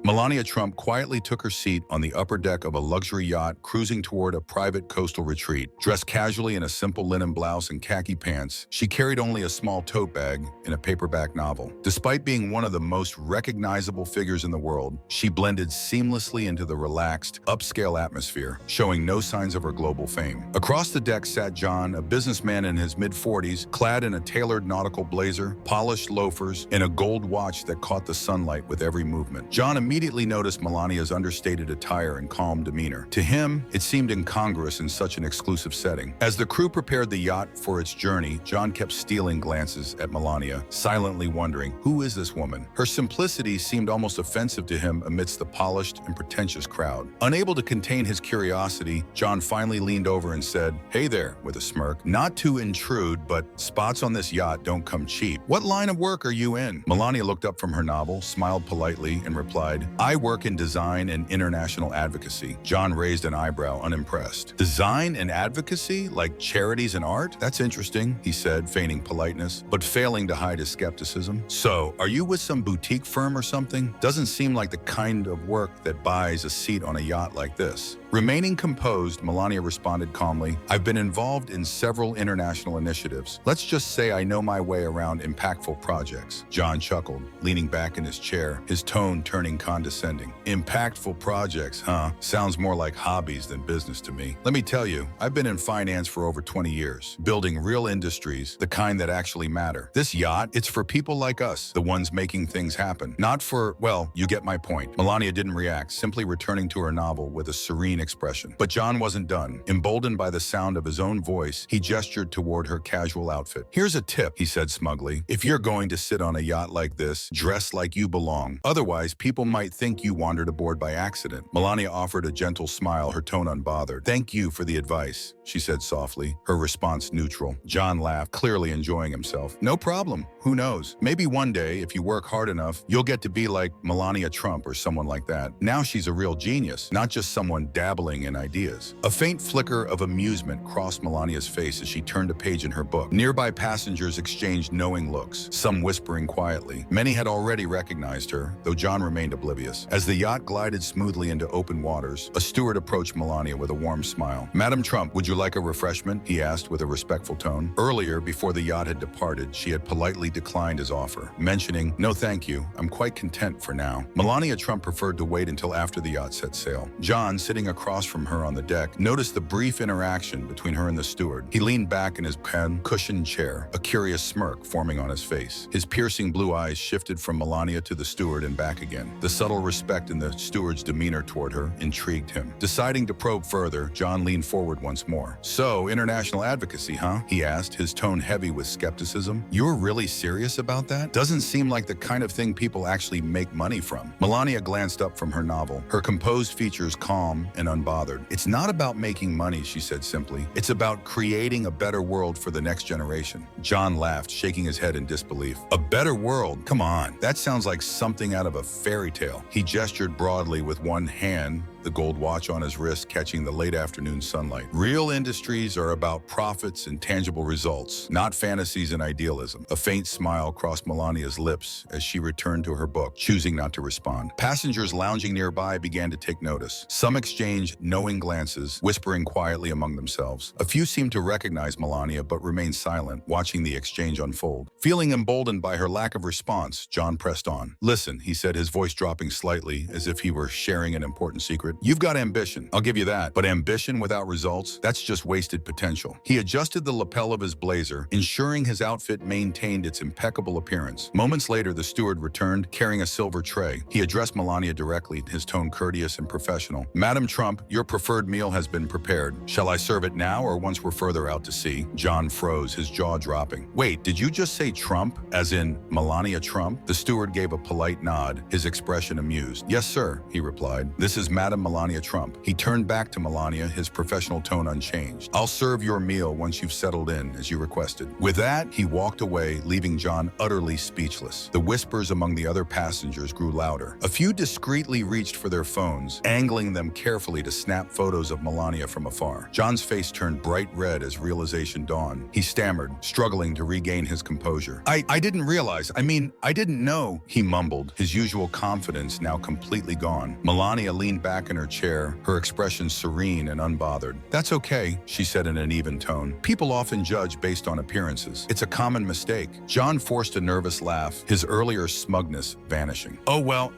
Melania Trump quietly took her seat on the upper deck of a luxury yacht cruising toward a private coastal retreat. Dressed casually in a simple linen blouse and khaki pants, she carried only a small tote bag and a paperback novel. Despite being one of the most recognizable figures in the world, she blended seamlessly into the relaxed, upscale atmosphere, showing no signs of her global fame. Across the deck sat John, a businessman in his mid-40s, clad in a tailored nautical blazer, polished loafers, and a gold watch that caught the sunlight with every movement. John immediately noticed Melania's understated attire and calm demeanor. To him, it seemed incongruous in such an exclusive setting. As the crew prepared the yacht for its journey, John kept stealing glances at Melania, silently wondering, who is this woman? Her simplicity seemed almost offensive to him amidst the polished and pretentious crowd. Unable to contain his curiosity, John finally leaned over and said, "Hey there," with a smirk. "Not to intrude, but spots on this yacht don't come cheap. What line of work are you in?" Melania looked up from her novel, smiled politely, and replied, "I work in design and international advocacy." John raised an eyebrow, unimpressed. "Design and advocacy? Like charities and art? That's interesting," he said, feigning politeness, but failing to hide his skepticism. "So, are you with some boutique firm or something? Doesn't seem like the kind of work that buys a seat on a yacht like this." Remaining composed, Melania responded calmly, "I've been involved in several international initiatives. Let's just say I know my way around impactful projects." John chuckled, leaning back in his chair, his tone turning condescending. "Impactful projects, huh? Sounds more like hobbies than business to me. Let me tell you, I've been in finance for over 20 years, building real industries, the kind that actually matter. This yacht, it's for people like us, the ones making things happen. Not for, well, you get my point." Melania didn't react, simply returning to her novel with a serene expression. But John wasn't done. Emboldened by the sound of his own voice, he gestured toward her casual outfit. "Here's a tip," he said smugly. "If you're going to sit on a yacht like this, dress like you belong. Otherwise, people might think you wandered aboard by accident." Melania offered a gentle smile, her tone unbothered. "Thank you for the advice," she said softly, her response neutral. John laughed, clearly enjoying himself. "No problem. Who knows? Maybe one day, if you work hard enough, you'll get to be like Melania Trump or someone like that. Now she's a real genius, not just someone dabbling in ideas." A faint flicker of amusement crossed Melania's face as she turned a page in her book. Nearby passengers exchanged knowing looks, some whispering quietly. Many had already recognized her, though John remained oblivious. As the yacht glided smoothly into open waters, a steward approached Melania with a warm smile. "Madam Trump, would you like a refreshment?" he asked with a respectful tone. Earlier, before the yacht had departed, she had politely declined his offer, mentioning, "No thank you, I'm quite content for now." Melania Trump preferred to wait until after the yacht set sail. John, sitting across from her on the deck, noticed the brief interaction between her and the steward. He leaned back in his cushioned chair, a curious smirk forming on his face. His piercing blue eyes shifted from Melania to the steward and back again. The subtle respect in the steward's demeanor toward her intrigued him. Deciding to probe further, John leaned forward once more. "So, international advocacy, huh?" he asked, his tone heavy with skepticism. "You're really serious about that? Doesn't seem like the kind of thing people actually make money from." Melania glanced up from her novel, her composed features calm and unbothered. "It's not about making money," she said simply. "It's about creating a better world for the next generation." John laughed, shaking his head in disbelief. "A better world? Come on, that sounds like something out of a fairy tale." He gestured broadly with one hand, the gold watch on his wrist catching the late afternoon sunlight. "Real industries are about profits and tangible results, not fantasies and idealism." A faint smile crossed Melania's lips as she returned to her book, choosing not to respond. Passengers lounging nearby began to take notice. Some exchanged knowing glances, whispering quietly among themselves. A few seemed to recognize Melania but remained silent, watching the exchange unfold. Feeling emboldened by her lack of response, John pressed on. "Listen," he said, his voice dropping slightly as if he were sharing an important secret. "You've got ambition, I'll give you that, but ambition without results, that's just wasted potential." He adjusted the lapel of his blazer, ensuring his outfit maintained its impeccable appearance. Moments later, the steward returned, carrying a silver tray. He addressed Melania directly, his tone courteous and professional. "Madam Trump, your preferred meal has been prepared. Shall I serve it now or once we're further out to sea?" John froze, his jaw dropping. "Wait, did you just say Trump, as in Melania Trump?" The steward gave a polite nod, his expression amused. "Yes, sir," he replied. "This is Madam Melania Trump. He turned back to Melania, his professional tone unchanged. "I'll serve your meal once you've settled in, as you requested." With that, he walked away, leaving John utterly speechless. The whispers among the other passengers grew louder. A few discreetly reached for their phones, angling them carefully to snap photos of Melania from afar. John's face turned bright red as realization dawned. He stammered, struggling to regain his composure. I didn't realize. I didn't know," he mumbled, his usual confidence now completely gone. Melania leaned back in her chair, her expression serene and unbothered. "That's okay," she said in an even tone. "People often judge based on appearances. It's a common mistake." John forced a nervous laugh, his earlier smugness vanishing. "Oh, well,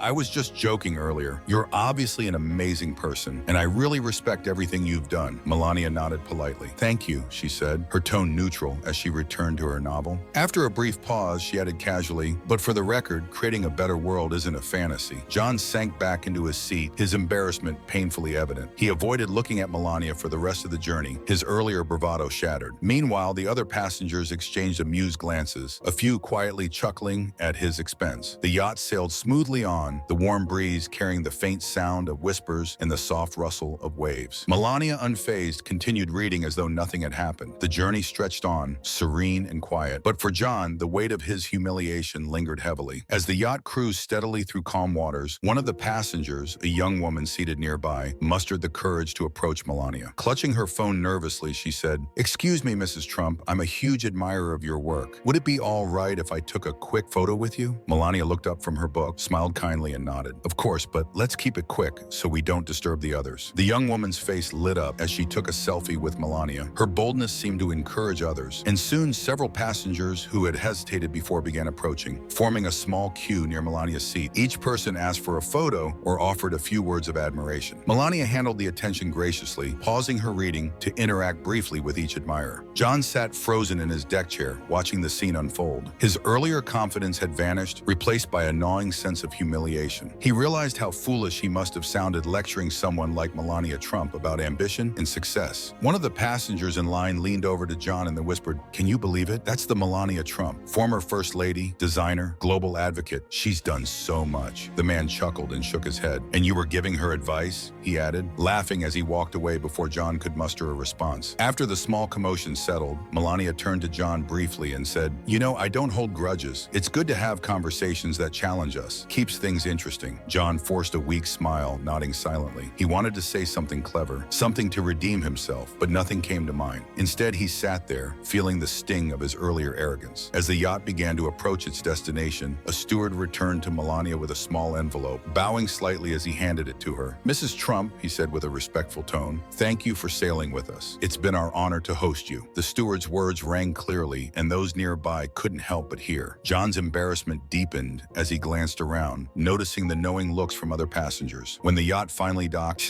I was just joking earlier. You're obviously an amazing person, and I really respect everything you've done." Melania nodded politely. "Thank you," she said, her tone neutral as she returned to her novel. After a brief pause, she added casually, "But for the record, creating a better world isn't a fantasy." John sank back into his seat, his embarrassment painfully evident. He avoided looking at Melania for the rest of the journey, his earlier bravado shattered. Meanwhile, the other passengers exchanged amused glances, a few quietly chuckling at his expense. The yacht sailed smoothly on, the warm breeze carrying the faint sound of whispers and the soft rustle of waves. Melania, unfazed, continued reading as though nothing had happened. The journey stretched on, serene and quiet. But for John, the weight of his humiliation lingered heavily. As the yacht cruised steadily through calm waters, one of the passengers, a young woman seated nearby, mustered the courage to approach Melania. Clutching her phone nervously, she said, "Excuse me, Mrs. Trump, I'm a huge admirer of your work. Would it be all right if I took a quick photo with you?" Melania looked up from her book, smiled kindly and nodded. "Of course, but let's keep it quick so we don't disturb the others." The young woman's face lit up as she took a selfie with Melania. Her boldness seemed to encourage others, and soon several passengers who had hesitated before began approaching, forming a small queue near Melania's seat. Each person asked for a photo or offered a few words of admiration. Melania handled the attention graciously, pausing her reading to interact briefly with each admirer. John sat frozen in his deck chair, watching the scene unfold. His earlier confidence had vanished, replaced by a gnawing sense of humiliation. He realized how foolish he must have sounded lecturing someone like Melania Trump about ambition and success. One of the passengers in line leaned over to John and whispered, "Can you believe it? That's the Melania Trump, former First Lady, designer, global advocate. She's done so much." The man chuckled and shook his head. "And you were giving her advice?" he added, laughing as he walked away before John could muster a response. After the small commotion settled, Melania turned to John briefly and said, I don't hold grudges. It's good to have conversations that challenge us. Keeps things interesting." John forced a weak smile, nodding silently. He wanted to say something clever, something to redeem himself, but nothing came to mind. Instead, he sat there, feeling the sting of his earlier arrogance. As the yacht began to approach its destination, a steward returned to Melania with a small envelope, bowing slightly as he handed it to her. "Mrs. Trump," he said with a respectful tone, "thank you for sailing with us. It's been our honor to host you." The steward's words rang clearly, and those nearby couldn't help but hear. John's embarrassment deepened as he glanced around, noticing the knowing looks from other passengers. When the yacht finally docked,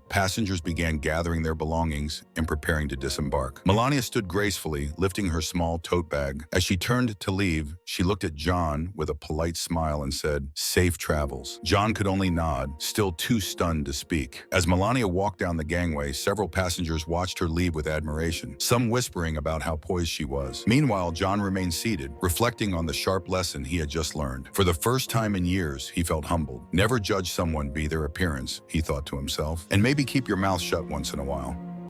passengers began gathering their belongings and preparing to disembark. Melania stood gracefully, lifting her small tote bag. As she turned to leave, she looked at John with a polite smile and said, "Safe travels." John could only nod, still too stunned to speak. As Melania walked down the gangway, several passengers watched her leave with admiration, some whispering about how poised she was. Meanwhile, John remained seated, reflecting on the sharp lesson he had just learned. For the first time in years, he felt humbled. Never judge someone by their appearance, he thought to himself, and maybe keep your mouth shut once in a while.